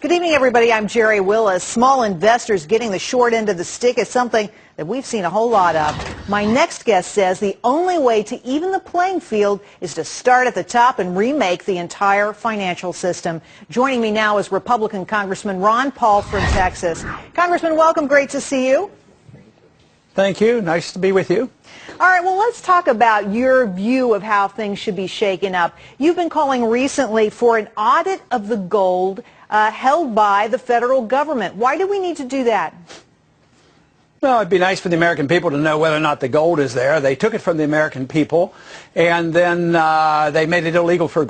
Good evening, everybody. I'm Jerry Willis. Small investors getting the short end of the stick is something that we've seen a whole lot of. My next guest says the only way to even the playing field is to start at the top and remake the entire financial system. Joining me now is Republican Congressman Ron Paul from Texas. Congressman, welcome. Great to see you. Thank you. Nice to be with you. All right, well, let's talk about your view of how things should be shaken up. You've been calling recently for an audit of the gold held by the federal government. Why do we need to do that? Well, it'd be nice for the American people to know whether or not the gold is there. They took it from the American people, and then they made it illegal for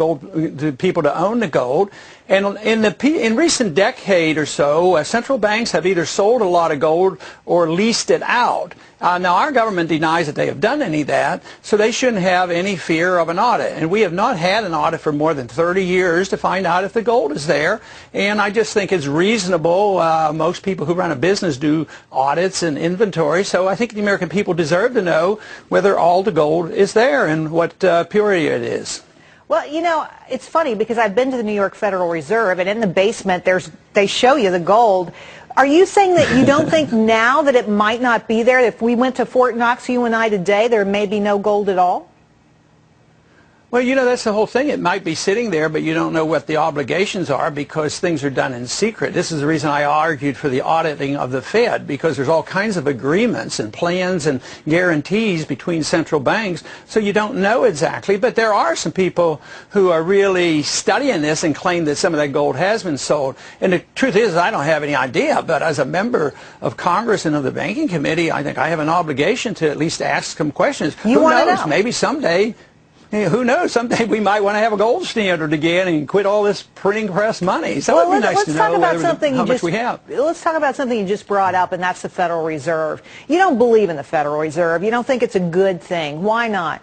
people to own the gold. And in recent decade or so, central banks have either sold a lot of gold or leased it out. Now, our government denies that they have done any of that, so they shouldn't have any fear of an audit. And we have not had an audit for more than 30 years to find out if the gold is there. And I just think it's reasonable. Most people who run a business do audits and inventory, so I think the American people deserve to know whether all the gold is there and what purity it is. Well, you know, it's funny because I've been to the New York Federal Reserve, and in the basement they show you the gold. Are you saying that you don't think now that it might not be there? If we went to Fort Knox, you and I today, there may be no gold at all? Well, you know, that's the whole thing. It might be sitting there, but you don't know what the obligations are because things are done in secret. This is the reason I argued for the auditing of the Fed, because there's all kinds of agreements and plans and guarantees between central banks, so you don't know exactly. But there are some people who are really studying this and claim that some of that gold has been sold. And the truth is, I don't have any idea, but as a member of Congress and of the Banking Committee, I think I have an obligation to at least ask some questions. Who knows? Maybe someday... Who knows? Someday we might want to have a gold standard again and quit all this printing press money. So it'd be nice to know how much we have. Let's talk about something you just brought up, and that's the Federal Reserve. You don't believe in the Federal Reserve. You don't think it's a good thing. Why not?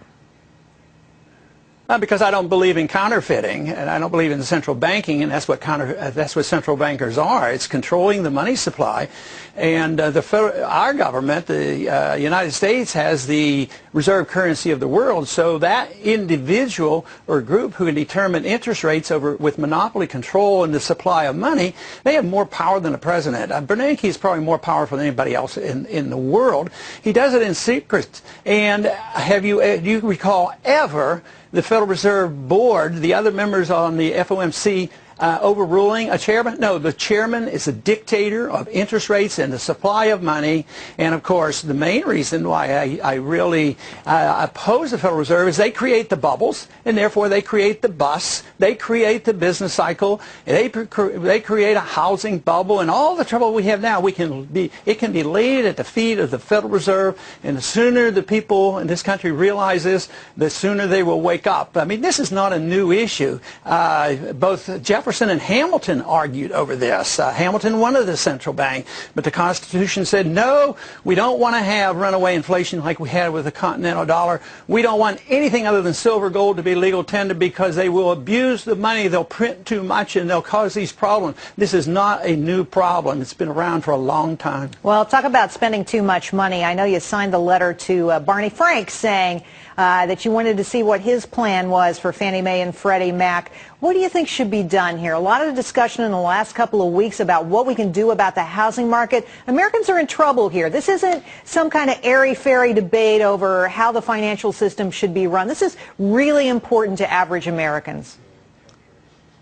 Because I don't believe in counterfeiting, and I don't believe in central banking, and that's what central bankers are. It's controlling the money supply, and our government, the United States, has the reserve currency of the world. So that individual or group who can determine interest rates with monopoly control and the supply of money, they have more power tthan the president. Bernanke is probably more powerful than anybody else in the world. He does it in secret. And do you recall ever the Federal Reserve Board, the other members on the FOMC, overruling a chairman? No, the chairman is a dictator of interest rates and the supply of money. And, of course, the main reason why I really oppose the Federal Reserve is they create the bubbles, and therefore they create the bust. They create the business cycle. They create a housing bubble. And all the trouble we have now, it can be laid at the feet of the Federal Reserve. And the sooner the people in this country realize this, the sooner they will wake up. I mean, this is not a new issue. Both Jefferson and Hamilton argued over this. Hamilton wanted the central bank, but the Constitution said, no, we don't want to have runaway inflation like we had with the continental dollar. We don't want anything other than silver, gold to be legal tender because they will abuse the money, they'll print too much, and they'll cause these problems. This is not a new problem. It's been around for a long time. Well, talk about spending too much money. I know you signed the letter to Barney Frank saying that you wanted to see what his plan was for Fannie Mae and Freddie Mac. What do you think should be done here? A lot of discussion in the last couple of weeks about what we can do about the housing market. Americans are in trouble here. This isn't some kind of airy-fairy debate over how the financial system should be run. This is really important to average Americans.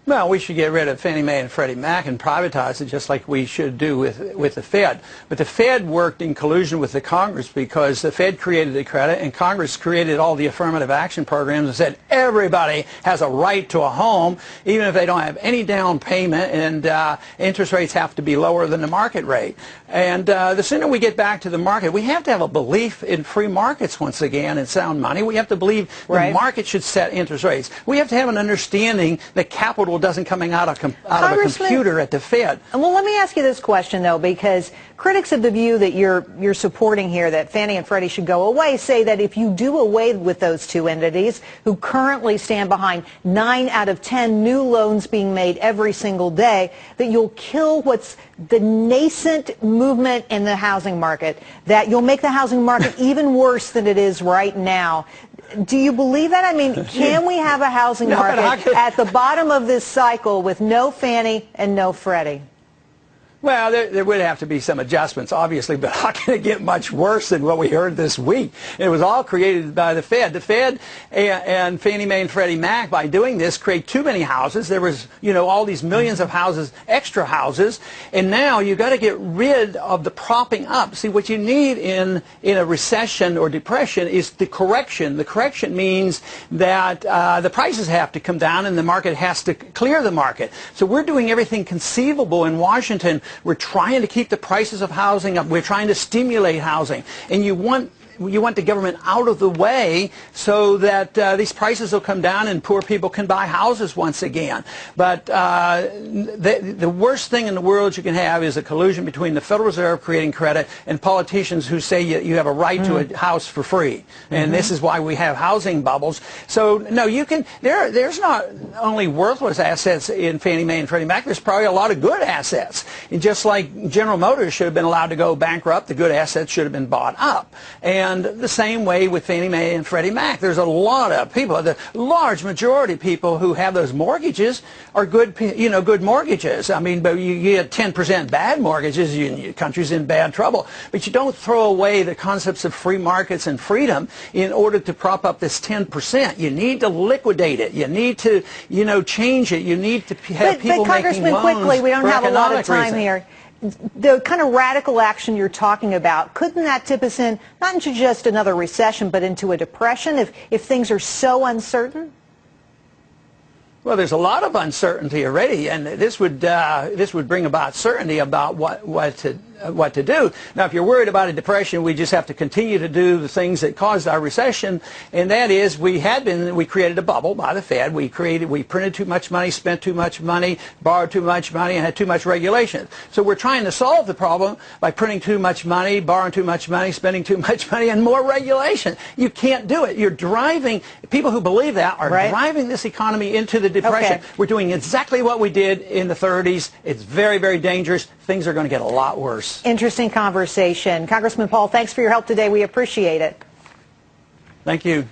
Well, we should get rid of Fannie Mae and Freddie Mac and privatize it just like we should do with the Fed. But the Fed worked in collusion with the Congress because the Fed created the credit and Congress created all the affirmative action programs and said everybody has a right to a home, even if they don't have any down payment, and interest rates have to be lower than the market rate. And the sooner we get back to the market, we have to have a belief in free markets once again and sound money. We have to believe the market should set interest rates. We have to have an understanding that capital doesn't coming out of a computer at the Fed. Well, let me ask you this question, though, because critics of the view that you're supporting here, that Fannie and Freddie should go away, say that if you do away with those two entities who currently stand behind 9 out of 10 new loans being made every single day, that you'll kill what's the nascent movement in the housing market, that you'll make the housing market even worse than it is right now. Do you believe that? I mean, can we have a housing market at the bottom of this cycle with no Fannie and no Freddie? Well, there would have to be some adjustments, obviously, but how can it get much worse than what we heard this week? It was all created by the Fed. The Fed and Fannie Mae and Freddie Mac, by doing this, create too many houses. There was, all these millions of houses, extra houses, and now you've got to get rid of the propping up. See, what you need in a recession or depression is the correction. The correction means that the prices have to come down and the market has to clear the market. So we're doing everything conceivable in Washington. We're trying to keep the prices of housing up. We're trying to stimulate housing. And you want the government out of the way so that these prices will come down and poor people can buy houses once again. But the worst thing in the world you can have is a collusion between the Federal Reserve creating credit and politicians who say you have a right to a house for free. And this is why we have housing bubbles. So, no, there's not only worthless assets in Fannie Mae and Freddie Mac, there's probably a lot of good assets. And just like General Motors should have been allowed to go bankrupt, the good assets should have been bought up. And the same way with Fannie Mae and Freddie Mac. There's a lot of people, the large majority of people who have those mortgages are good, good mortgages. I mean, but you get 10% bad mortgages, your country's in bad trouble. But you don't throw away the concepts of free markets and freedom in order to prop up this 10%. You need to liquidate it. You need to, change it. You need to have people making loans. But Congressman, quickly, we don't have a lot of time here. The kind of radical action you're talking about, couldn't that tip us in, not into just another recession, but into a depression if things are so uncertain? Well, there's a lot of uncertainty already, and this would bring about certainty about what to do. Now, if you're worried about a depression, we just have to continue to do the things that caused our recession, and that is we created a bubble by the Fed. We printed too much money, spent too much money, borrowed too much money, and had too much regulation. So we're trying to solve the problem by printing too much money, borrowing too much money, spending too much money, and more regulation. You can't do it. You're driving, people who believe that are driving this economy into the depression. Okay. We're doing exactly what we did in the 30s. It's very, very dangerous. Things are going to get a lot worse. Interesting conversation. Congressman Paul, thanks for your help today. We appreciate it. Thank you.